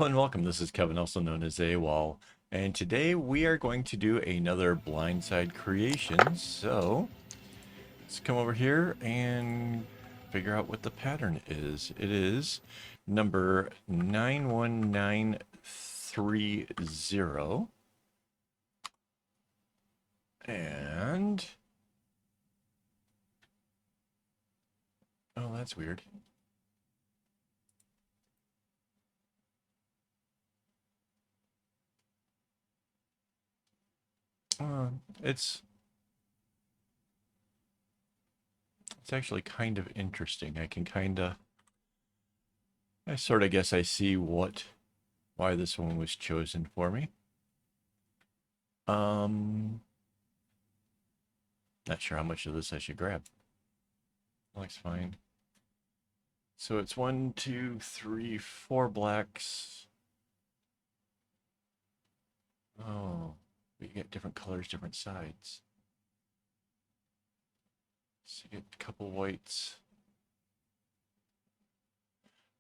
Hello and welcome. This is Kevin, also known as AWOL, and today we are going to do another blindside creation. So let's come over here and figure out what the pattern is. It is number 91930, and oh, that's weird. Uh, it's it's actually kind of interesting. I sort of guess I see why this one was chosen for me. Um, Not sure how much of this I should grab. Looks fine. So it's 1, 2, 3, 4 blacks. Oh, we get different colors, different sides. So you get a couple whites.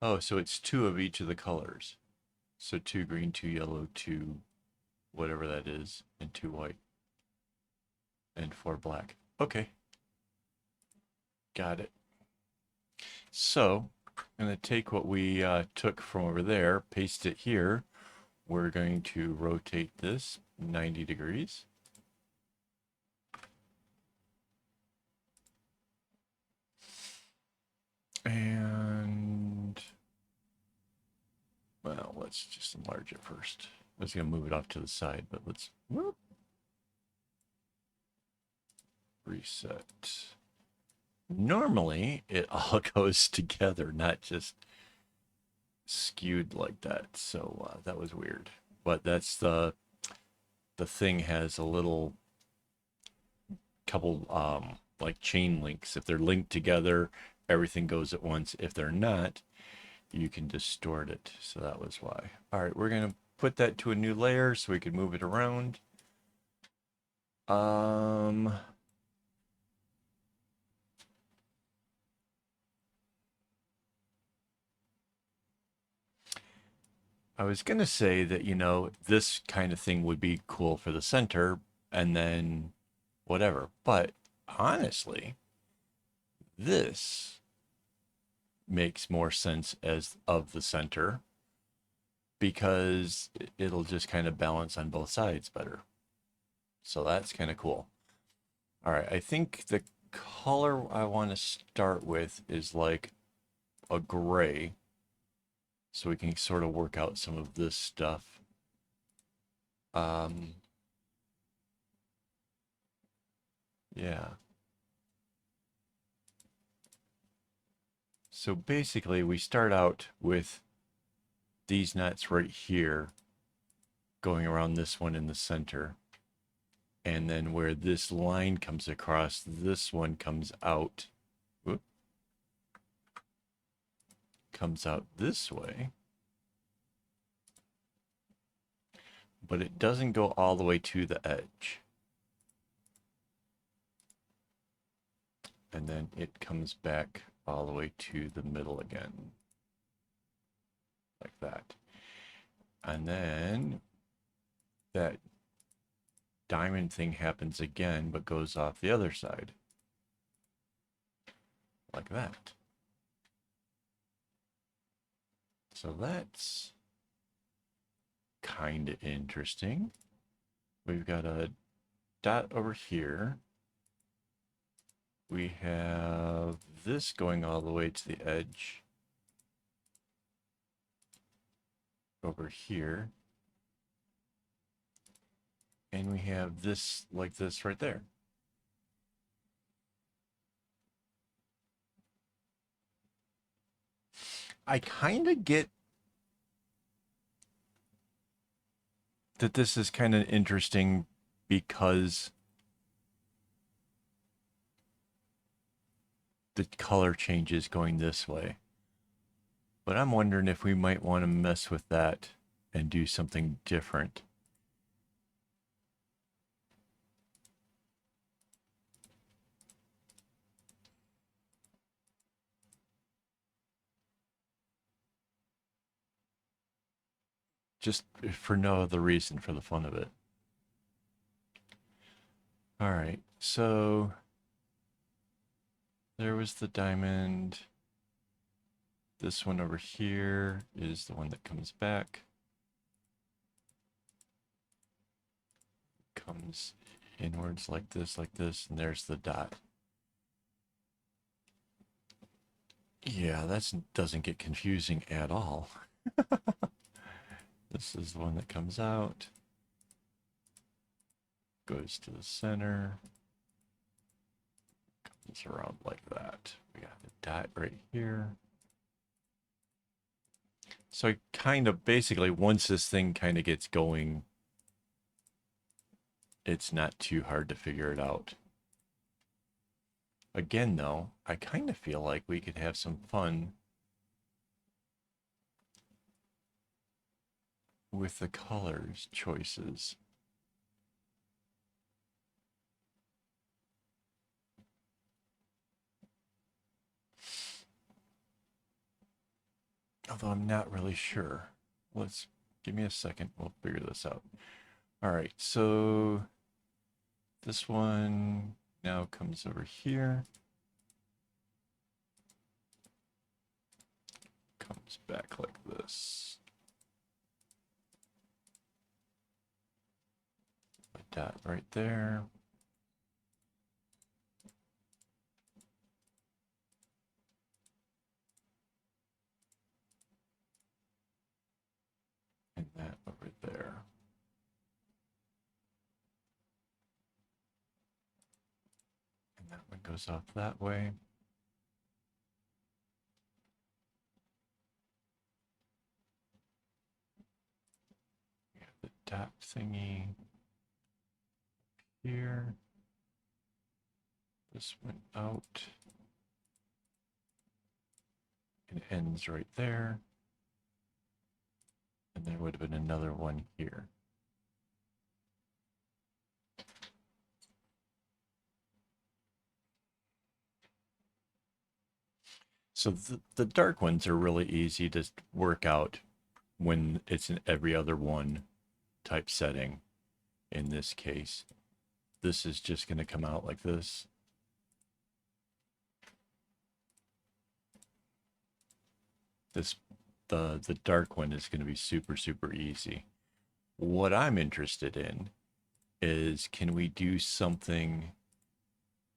Oh, so it's 2 of each of the colors. So 2 green, 2 yellow, 2 whatever that is, and 2 white, and 4 black. Okay, got it. So I'm going to take what we took from over there, paste it here. We're going to rotate this 90 degrees. And, well, let's just enlarge it first. I was going to move it off to the side, but let's whoop, reset. Normally, it all goes together, not just skewed like that. So that was weird. But that's the thing has a little couple like chain links. If they're linked together, everything goes at once. If they're not, you can distort it. So that was why. All right, we're going to put that to a new layer so we can move it around. I was going to say that, this kind of thing would be cool for the center and then whatever. But honestly, this makes more sense as of the center because it'll just kind of balance on both sides better. So that's kind of cool. All right, I think the color I want to start with is like a gray, so we can sort of work out some of this stuff. Yeah. So basically, we start out with these nuts right here going around this one in the center. And then where this line comes across, this one comes out. Whoop, comes out this way. But it doesn't go all the way to the edge. And then it comes back all the way to the middle again. Like that. And then that diamond thing happens again, but goes off the other side. Like that. So that's kind of interesting. We've got a dot over here. We have this going all the way to the edge over here. And we have this like this right there. I kind of get that this is kind of interesting because the color changes going this way. But I'm wondering if we might want to mess with that and do something different. just for no other reason, for the fun of it. All right, so there was the diamond. This one over here is the one that comes back. Comes inwards like this, and there's the dot. Yeah, that doesn't get confusing at all. This is the one that comes out, goes to the center, comes around like that. We got the dot right here. So kind of basically, once this thing kind of gets going, it's not too hard to figure it out. Again, though, I kind of feel like we could have some fun with the colors choices. Although I'm not really sure. Let's give me a second. We'll figure this out. All right, so this one now comes over here. Comes back like this. A dot right there. And that over there. And that one goes off that way. We have the dot thingy here. This went out. It ends right there. And there would have been another one here. So the dark ones are really easy to work out when it's an every other one type setting. In this case, this is just going to come out like this. The dark one is going to be super, super easy. What I'm interested in is, can we do something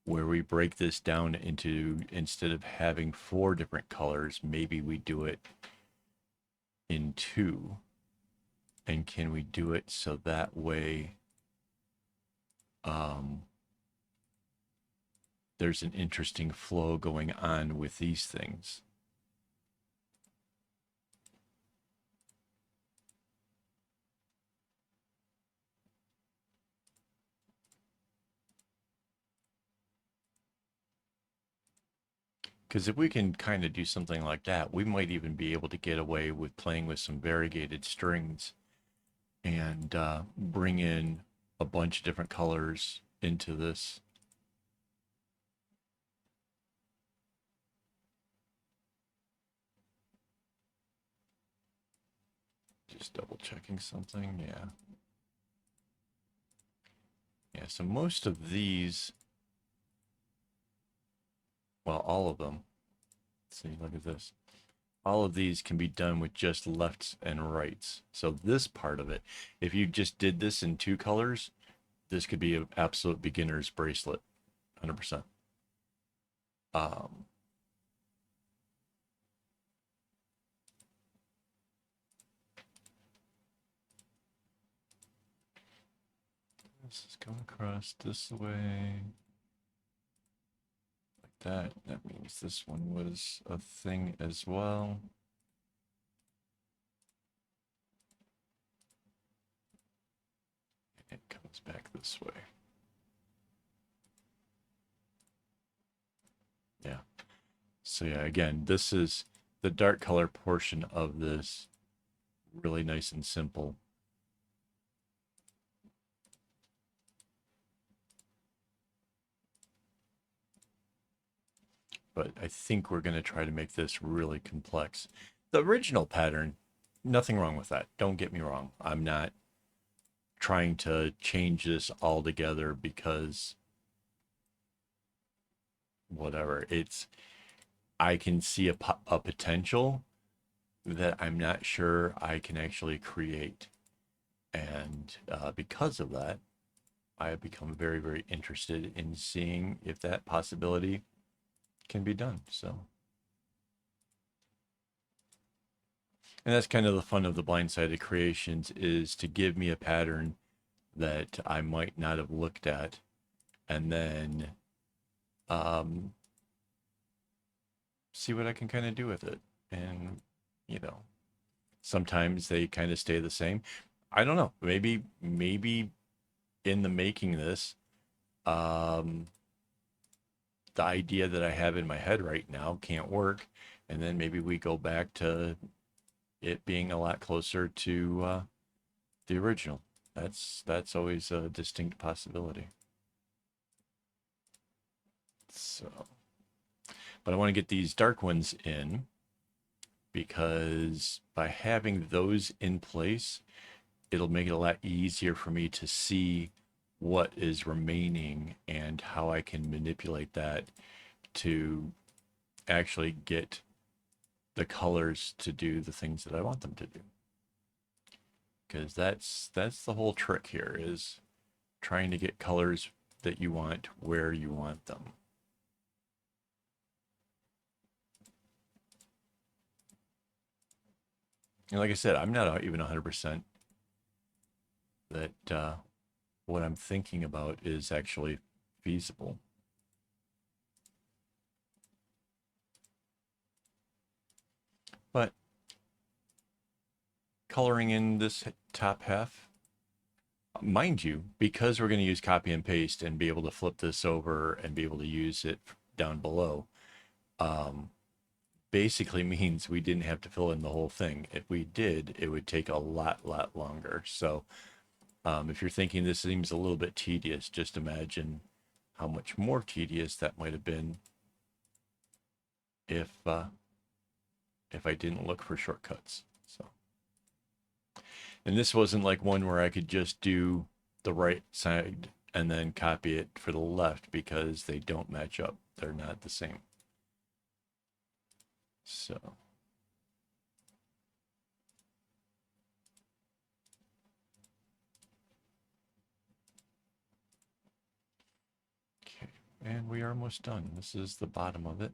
where we break this down into, instead of having 4 different colors, maybe we do it in 2. And can we do it so that way there's an interesting flow going on with these things? Because if we can kind of do something like that, we might even be able to get away with playing with some variegated strings and bring in a bunch of different colors into this. Just double checking something, yeah. Yeah, so most of these, well, all of them, let's see, look at this. All of these can be done with just lefts and rights. So this part of it, if you just did this in 2 colors, this could be an absolute beginner's bracelet, 100%. This is going across this way. Like that. That means this one was a thing as well. It comes back this way. Yeah. So yeah, again, this is the dark color portion of this. Really nice and simple. But I think we're going to try to make this really complex. The original pattern nothing wrong with that. Don't get me wrong. I'm not trying to change this altogether because whatever. I can see a potential that I'm not sure I can actually create. And because of that, I have become very, very interested in seeing if that possibility can be done. So, and that's kind of the fun of the blindsided creations, is to give me a pattern that I might not have looked at, and then um, see what I can kind of do with it. And, you know, sometimes they kind of stay the same. I don't know. Maybe in the making this, um, the idea that I have in my head right now can't work, and then maybe we go back to it being a lot closer to the original. That's always a distinct possibility. So, but I want to get these dark ones in because by having those in place, it'll make it a lot easier for me to see what is remaining and how I can manipulate that to actually get the colors to do the things that I want them to do. Because that's the whole trick here, is trying to get colors that you want where you want them. And like I said, I'm not even 100% that what I'm thinking about is actually feasible. But coloring in this top half, mind you, because we're going to use copy and paste and be able to flip this over and be able to use it down below, um, basically means we didn't have to fill in the whole thing. If we did, it would take a lot longer. So if you're thinking this seems a little bit tedious, just imagine how much more tedious that might have been if I didn't look for shortcuts. So, and this wasn't like one where I could just do the right side and then copy it for the left, because they don't match up. They're not the same. So, okay, and we are almost done. This is the bottom of it.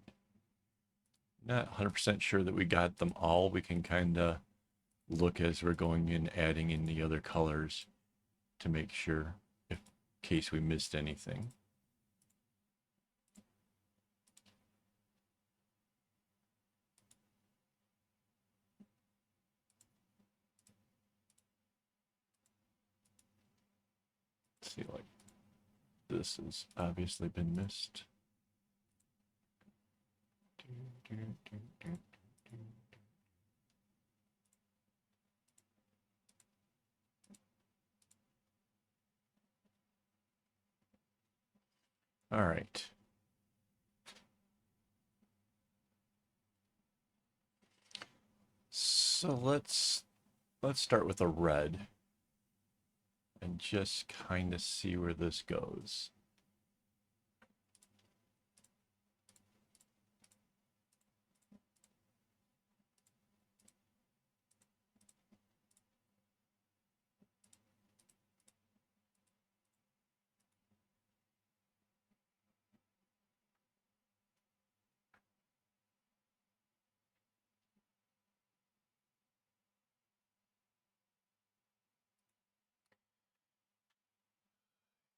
Not 100% sure that we got them all. We can kind of look as we're going in, adding in the other colors to make sure, if in case we missed anything. Let's see, like this has obviously been missed. All right. So let's start with a red and just kind of see where this goes.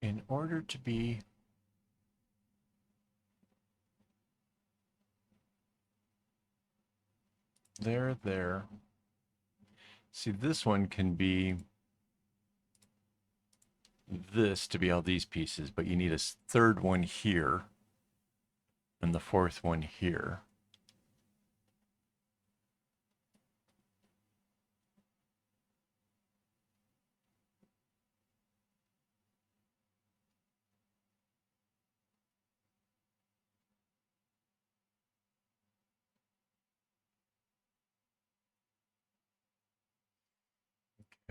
In order to be there. See, this one can be this to be all these pieces, but you need a third one here and the fourth one here.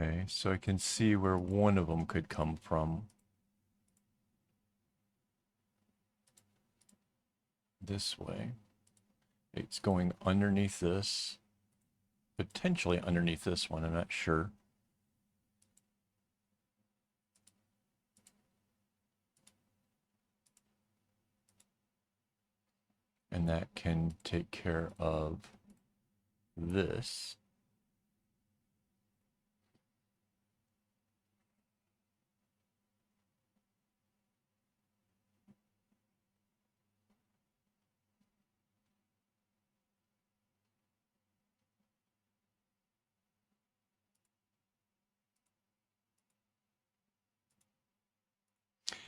Okay, so I can see where one of them could come from. This way. It's going underneath this, potentially underneath this one, I'm not sure. And that can take care of this.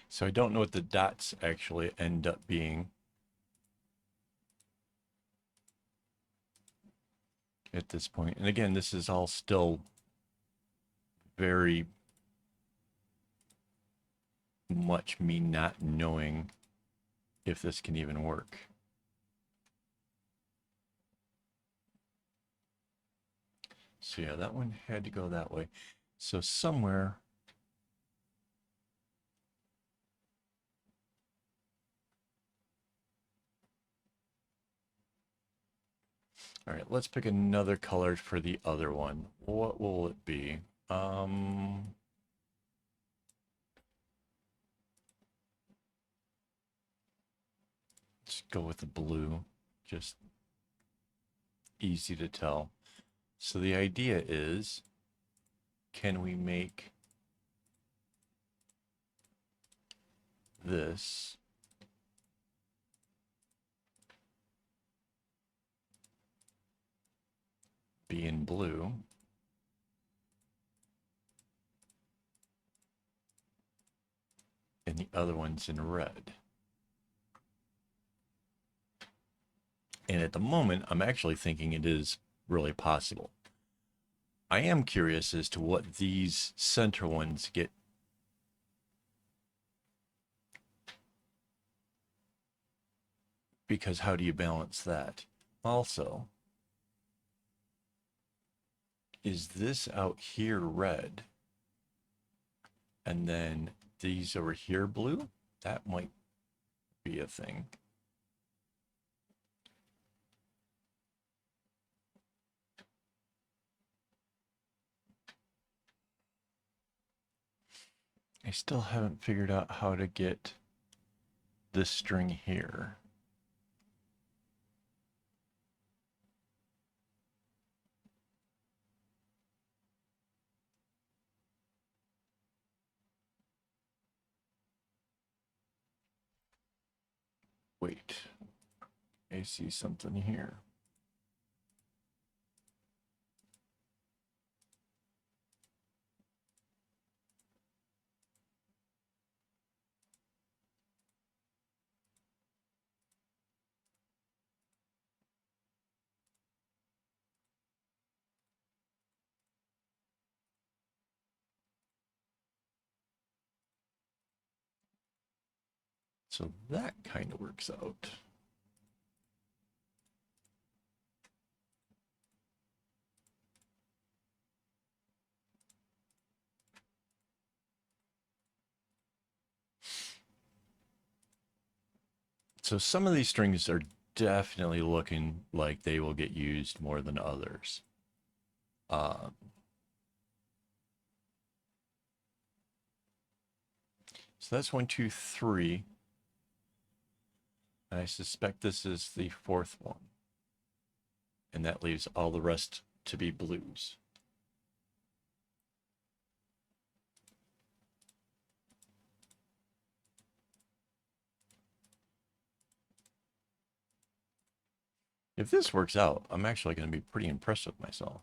So I don't know what the dots actually end up being at this point. And again, this is all still very much me not knowing if this can even work. So yeah, that one had to go that way. So somewhere, all right, let's pick another color for the other one. What will it be? Let's go with the blue, just easy to tell. So the idea is, can we make this be in blue? And the other one's in red. And at the moment, I'm actually thinking it is really possible. I am curious as to what these center ones get. Because how do you balance that? Also, is this out here red? And then these over here blue? That might be a thing. I still haven't figured out how to get this string here. Wait, I see something here. So that kind of works out. So some of these strings are definitely looking like they will get used more than others. So that's 1, 2, 3. And I suspect this is the fourth one. And that leaves all the rest to be blues. If this works out, I'm actually going to be pretty impressed with myself.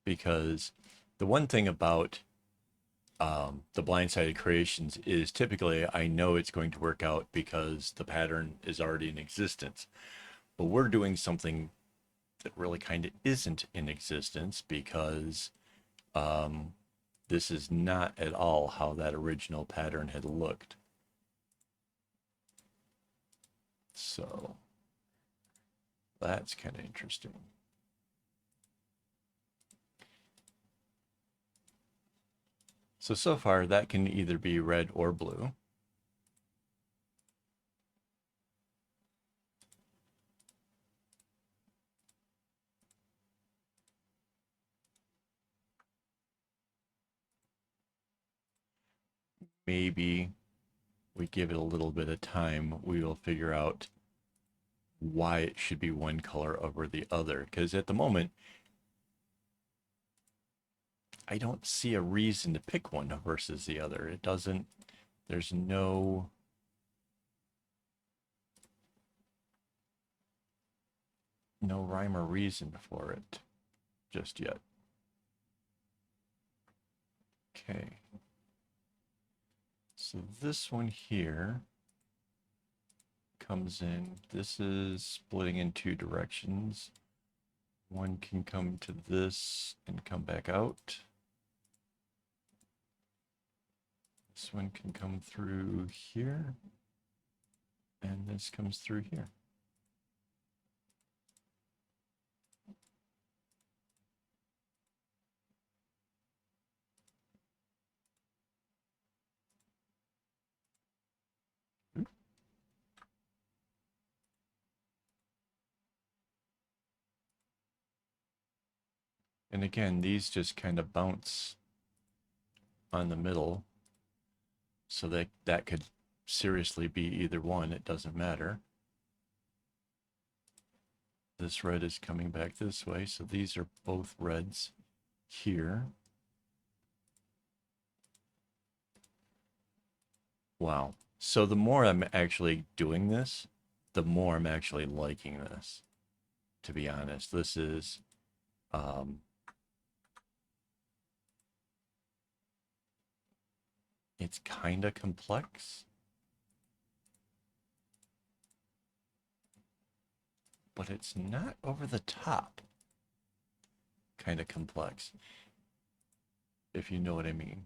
Because the one thing about the blindsided creations is typically I know it's going to work out because the pattern is already in existence. But we're doing something that really kind of isn't in existence because this is not at all how that original pattern had looked. So that's kind of interesting. So far that can either be red or blue. Maybe we give it a little bit of time, we will figure out why it should be one color over the other. Because at the moment, I don't see a reason to pick one versus the other. It doesn't, there's no rhyme or reason for it just yet. Okay. So this one here comes in. This is splitting in two directions. One can come to this and come back out. This one can come through here. And this comes through here. And again, these just kind of bounce on the middle. So that could seriously be either one. It doesn't matter. This red is coming back this way. So these are both reds here. Wow. So the more I'm actually doing this, the more I'm actually liking this, to be honest. This is, it's kind of complex, but it's not over the top kind of complex, if you know what I mean.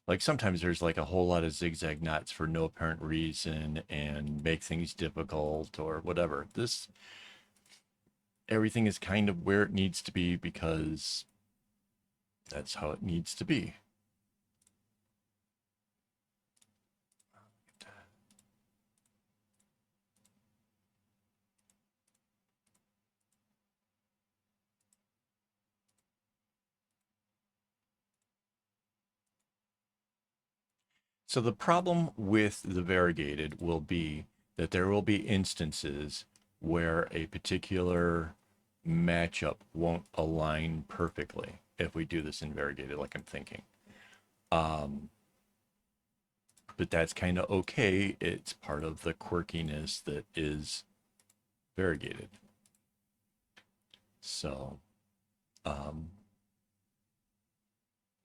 Like sometimes there's like a whole lot of zigzag knots for no apparent reason and make things difficult or whatever. This, everything is kind of where it needs to be because that's how it needs to be. So the problem with the variegated will be that there will be instances where a particular matchup won't align perfectly if we do this in variegated, like I'm thinking. But that's kind of okay. It's part of the quirkiness that is variegated. So,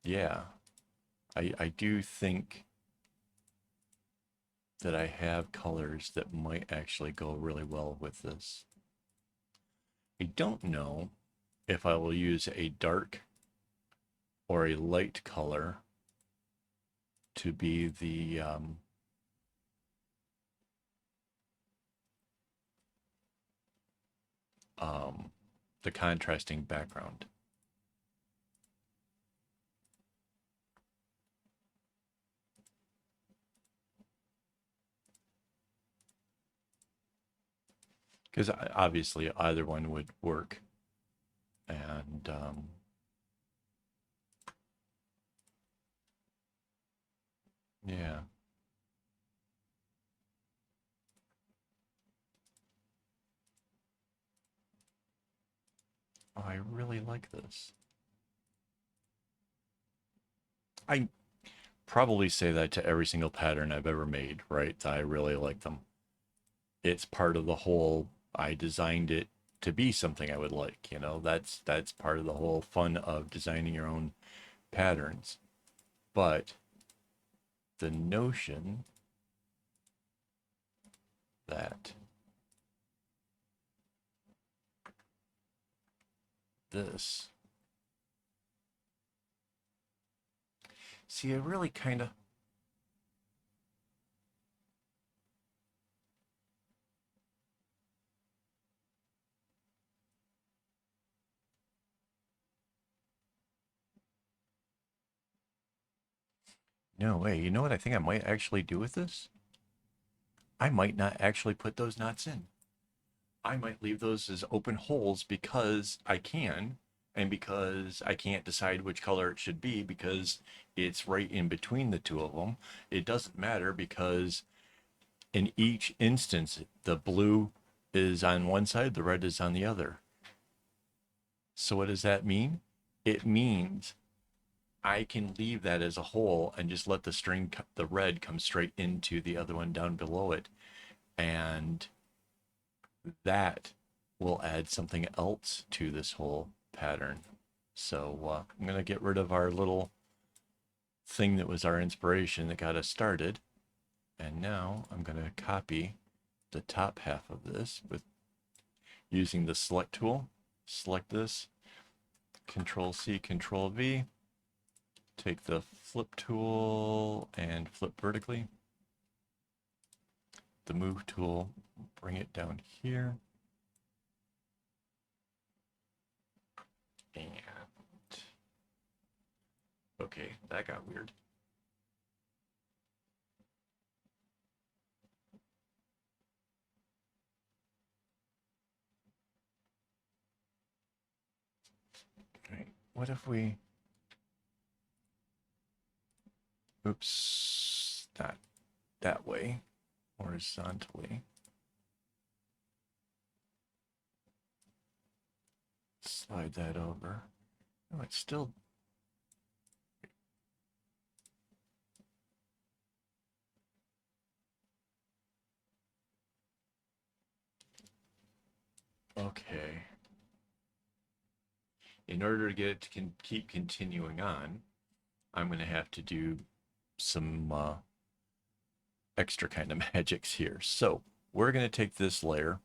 yeah, I do think that I have colors that might actually go really well with this. I don't know if I will use a dark or a light color to be the contrasting background. Because obviously either one would work. And yeah. Oh, I really like this. I probably say that to every single pattern I've ever made, right? I really like them. It's part of the whole, I designed it to be something I would like, you know. That's part of the whole fun of designing your own patterns. But the notion that this, see, I really kind of, No way. You know what I think I might actually do with this? I might not actually put those knots in. I might leave those as open holes because I can, and because I can't decide which color it should be because it's right in between the two of them. It doesn't matter because in each instance, the blue is on one side, the red is on the other. So what does that mean? It means I can leave that as a hole and just let the string, the red, come straight into the other one down below it. And that will add something else to this whole pattern. So I'm going to get rid of our little thing that was our inspiration that got us started. And now I'm going to copy the top half of this with using the select tool. Select this, Control C, Control V. Take the flip tool and flip vertically. The move tool, bring it down here. And okay, that got weird. Right. What if we, oops, not that way, horizontally. Slide that over. Oh, it's still, okay. In order to get it to keep continuing on, I'm going to have to do some extra kind of magics here. So we're going to take this layer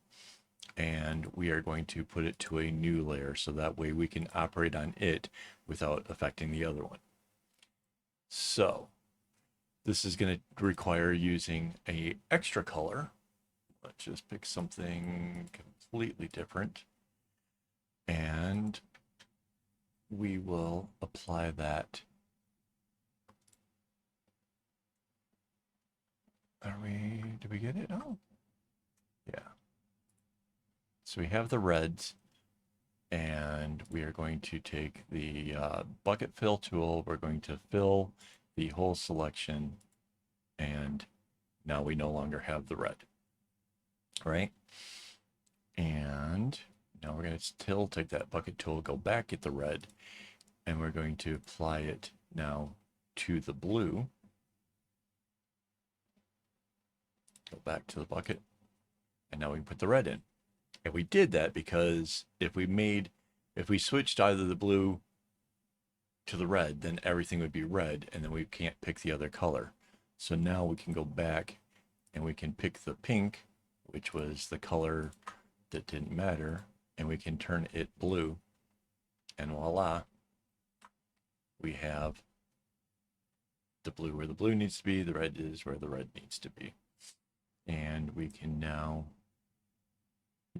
and we are going to put it to a new layer so that way we can operate on it without affecting the other one. So this is going to require using a extra color. Let's just pick something completely different. And we will apply that. Did we get it? Oh, yeah. So we have the reds, and we are going to take the bucket fill tool. We're going to fill the whole selection, and now we no longer have the red, right? And now we're going to still take that bucket tool, go back at the red, and we're going to apply it now to the blue. Go back to the bucket, and now we can put the red in. And we did that because if we switched either the blue to the red, then everything would be red, and then we can't pick the other color. So now we can go back and we can pick the pink, which was the color that didn't matter, and we can turn it blue. And voila, we have the blue where the blue needs to be, the red is where the red needs to be. And we can now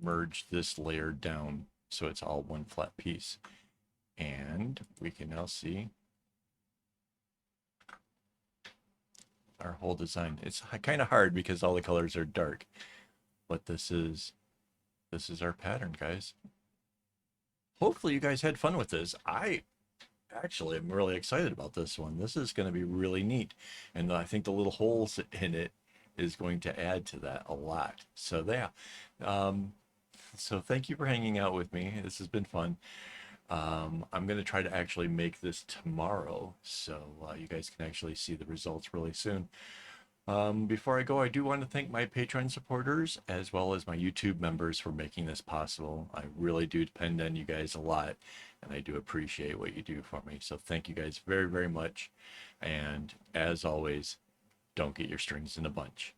merge this layer down so it's all one flat piece. And we can now see our whole design. It's kind of hard because all the colors are dark, but this is our pattern, guys. Hopefully you guys had fun with this. I actually am really excited about this one. This is going to be really neat. And I think the little holes in it is going to add to that a lot. So yeah. So thank you for hanging out with me. This has been fun. I'm going to try to actually make this tomorrow so you guys can actually see the results really soon. Before I go, I do want to thank my Patreon supporters as well as my YouTube members for making this possible. I really do depend on you guys a lot, and I do appreciate what you do for me. So thank you guys very, very much. And as always, don't get your strings in a bunch.